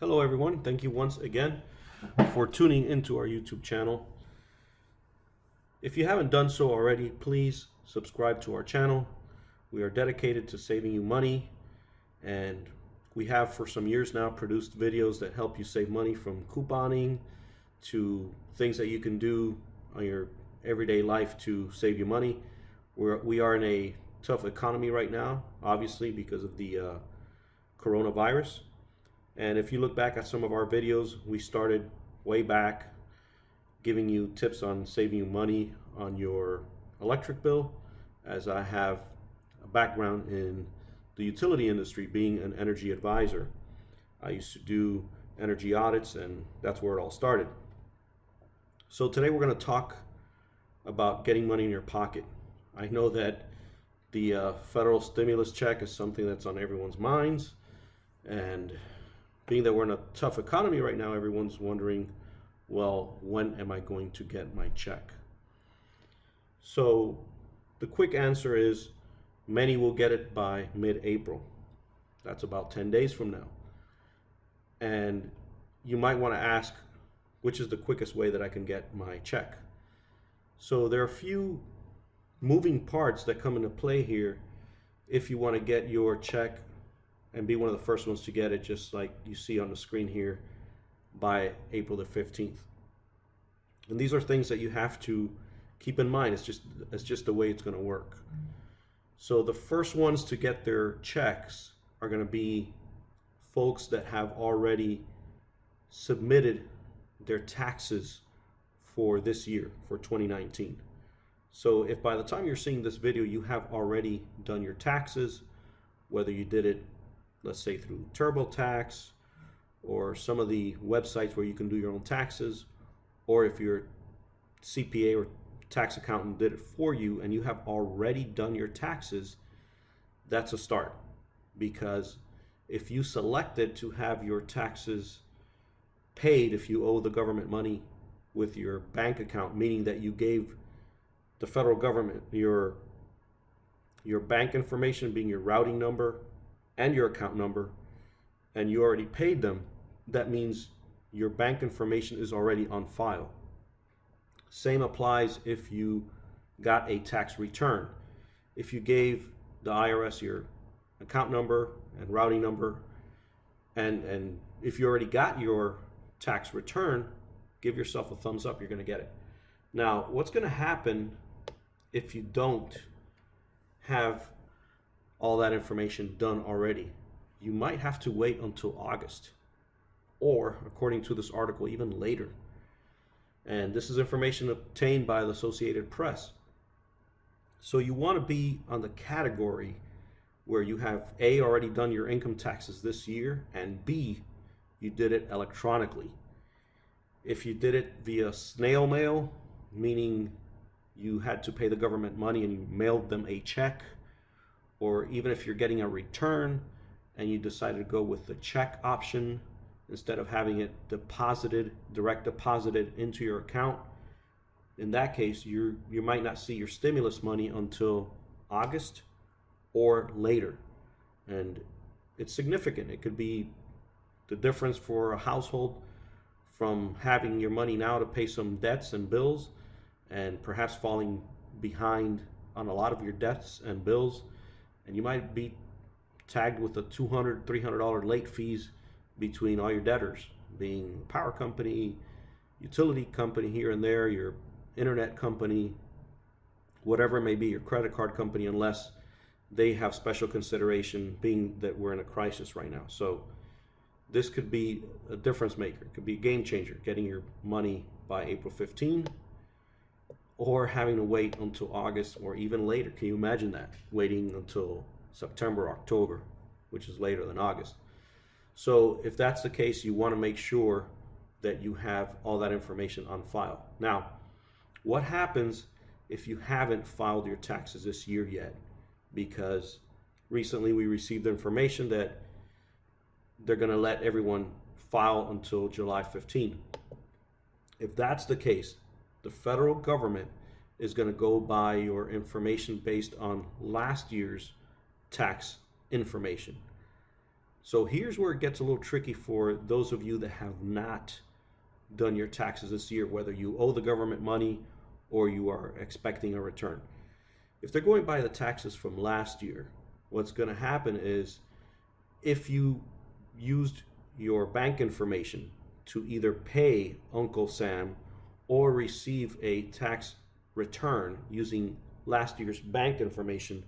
Hello everyone, thank you once again for tuning into our YouTube channel. If you haven't done so already, please subscribe to our channel. We are dedicated to saving you money, and we have for some years now produced videos that help you save money, from couponing to things that you can do on your everyday life to save you money. We are in a tough economy right now, obviously because of the coronavirus. And if you look back at some of our videos, we started way back giving you tips on saving you money on your electric bill, as I have a background in the utility industry, being an energy advisor. I used to do energy audits, and that's where it all started. So today we're going to talk about getting money in your pocket. I know that the federal stimulus check is something that's on everyone's minds, and being that we're in a tough economy right now, everyone's wondering, well, when am I going to get my check? So the quick answer is many will get it by mid-April. That's about 10 days from now. And you might want to ask, which is the quickest way that I can get my check? So there are a few moving parts that come into play here if you want to get your check and be one of the first ones to get it, just like you see on the screen here, by April the 15th. And these are things that you have to keep in mind. It's just the way it's going to work. So the first ones to get their checks are going to be folks that have already submitted their taxes for this year, for 2019. So if by the time you're seeing this video you have already done your taxes, whether you did it, let's say, through TurboTax or some of the websites where you can do your own taxes, or if your CPA or tax accountant did it for you and you have already done your taxes, that's a start. Because if you selected to have your taxes paid, if you owe the government money with your bank account, meaning that you gave the federal government your bank information, being your routing number and your account number, and you already paid them, that means your bank information is already on file. Same applies if you got a tax return. If you gave the IRS your account number and routing number, and if you already got your tax return, give yourself a thumbs up, you're going to get it. Now, what's going to happen if you don't have all that information done already? You might have to wait until August, or according to this article, even later. And this is information obtained by the Associated Press. So you want to be on the category where you have A, already done your income taxes this year, and B, you did it electronically. If you did it via snail mail, meaning you had to pay the government money and you mailed them a check, or even if you're getting a return and you decided to go with the check option instead of having it direct deposited into your account, in that case, you might not see your stimulus money until August or later. And it's significant. It could be the difference for a household from having your money now to pay some debts and bills, and perhaps falling behind on a lot of your debts and bills, and you might be tagged with a $200, $300 late fees between all your debtors, being power company, utility company here and there, your internet company, whatever it may be, your credit card company, unless they have special consideration, being that we're in a crisis right now. So this could be a difference maker. It could be a game changer, getting your money by April 15, or having to wait until August or even later. Can you imagine that? Waiting until September, October, which is later than August. So if that's the case, you want to make sure that you have all that information on file. Now, what happens if you haven't filed your taxes this year yet? Because recently we received information that they're going to let everyone file until July 15. If that's the case, the federal government is going to go by your information based on last year's tax information. So here's where it gets a little tricky for those of you that have not done your taxes this year, whether you owe the government money or you are expecting a return. If they're going by the taxes from last year, what's going to happen is if you used your bank information to either pay Uncle Sam or receive a tax return using last year's bank information,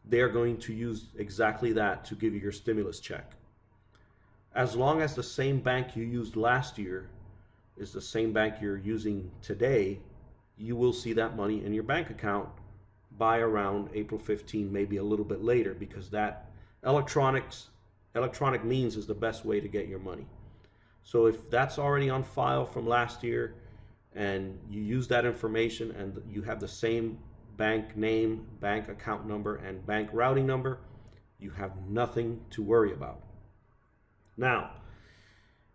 they're going to use exactly that to give you your stimulus check. As long as the same bank you used last year is the same bank you're using today, you will see that money in your bank account by around April 15, maybe a little bit later, because that electronic means is the best way to get your money. So if that's already on file from last year and you use that information and you have the same bank name, bank account number, and bank routing number, you have nothing to worry about. Now,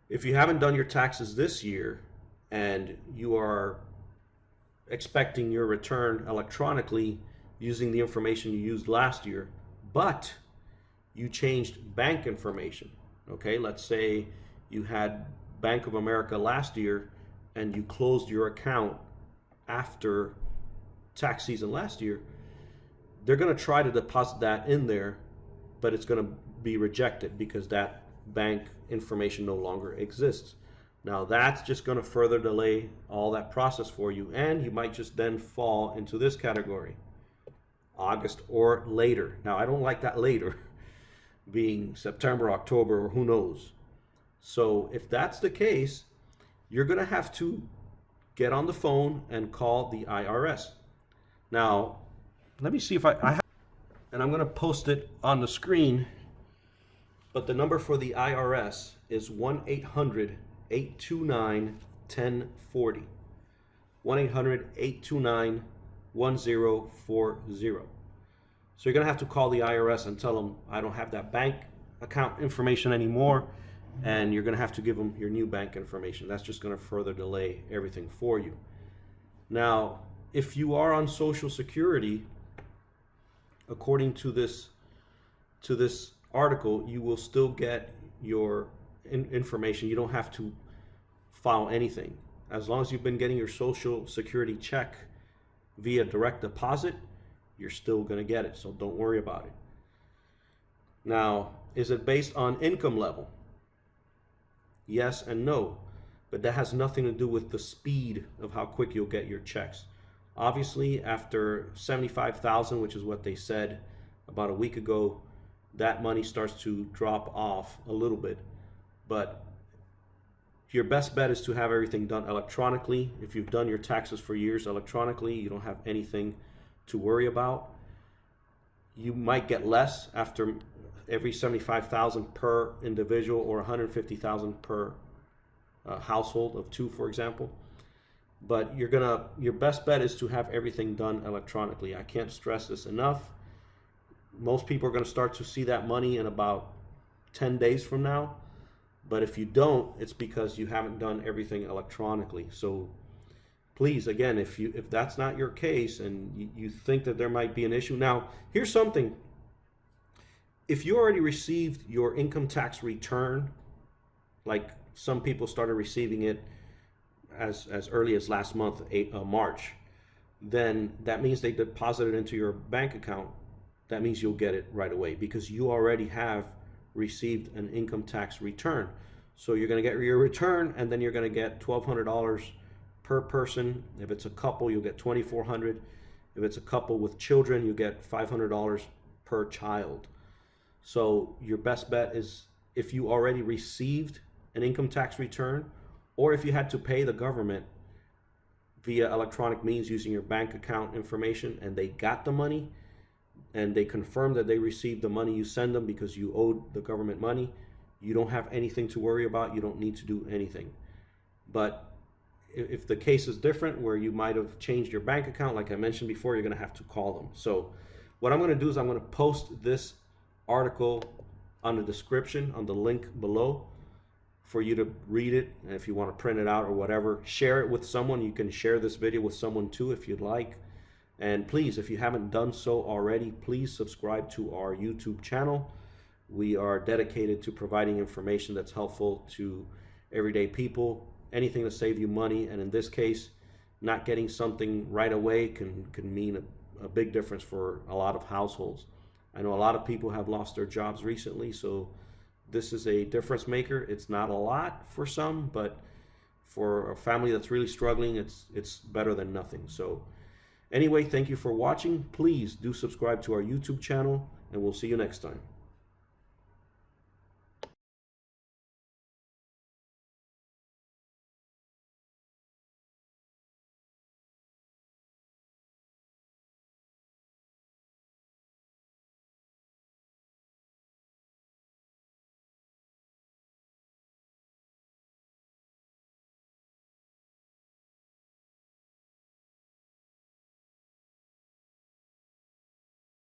if you haven't done your taxes this year and you are expecting your return electronically using the information you used last year, but you changed bank information, okay? Let's say you had Bank of America last year and you closed your account after tax season last year, they're going to try to deposit that in there, but it's going to be rejected because that bank information no longer exists. Now that's just going to further delay all that process for you, and you might just then fall into this category, August or later. Now I don't like that later being September, October, or who knows. So if that's the case, you're going to have to get on the phone and call the IRS. Now, let me see if I have, and I'm going to post it on the screen, but the number for the IRS is 1-800-829-1040. 1-800-829-1040. So you're going to have to call the IRS and tell them, I don't have that bank account information anymore, and you're going to have to give them your new bank information. That's just going to further delay everything for you. Now, if you are on Social Security, according to this article, you will still get your information. You don't have to file anything. As long as you've been getting your Social Security check via direct deposit, you're still going to get it, so don't worry about it. Now, is it based on income level? Yes and no, but that has nothing to do with the speed of how quick you'll get your checks. Obviously, after $75,000, which is what they said about a week ago, that money starts to drop off a little bit. But your best bet is to have everything done electronically. If you've done your taxes for years electronically, you don't have anything to worry about. You might get less after every $75,000 per individual, or $150,000 per household of two, for example. But your best bet is to have everything done electronically. I can't stress this enough. Most people are going to start to see that money in about 10 days from now. But if you don't, it's because you haven't done everything electronically. So please, again, if that's not your case and you think that there might be an issue. Now, here's something. If you already received your income tax return, like some people started receiving it as early as last month, March, then that means they deposited it into your bank account. That means you'll get it right away because you already have received an income tax return. So you're going to get your return, and then you're going to get $1,200 per person. If it's a couple, you'll get $2,400. If it's a couple with children, you get $500 per child. So your best bet is if you already received an income tax return, or if you had to pay the government via electronic means using your bank account information and they got the money and they confirmed that they received the money you send them because you owed the government money, you don't have anything to worry about. You don't need to do anything. But if the case is different, where you might have changed your bank account, like I mentioned before, you're going to have to call them. So what I'm going to do is I'm going to post this article on the description, on the link below, for you to read it. And if you want to print it out or whatever, share it with someone. You can share this video with someone too if you'd like. And please, if you haven't done so already, please subscribe to our YouTube channel. We are dedicated to providing information that's helpful to everyday people, anything to save you money. And in this case, not getting something right away can mean a big difference for a lot of households. I know a lot of people have lost their jobs recently, so this is a difference maker. It's not a lot for some, but for a family that's really struggling, it's better than nothing. So anyway, thank you for watching. Please do subscribe to our YouTube channel, and we'll see you next time.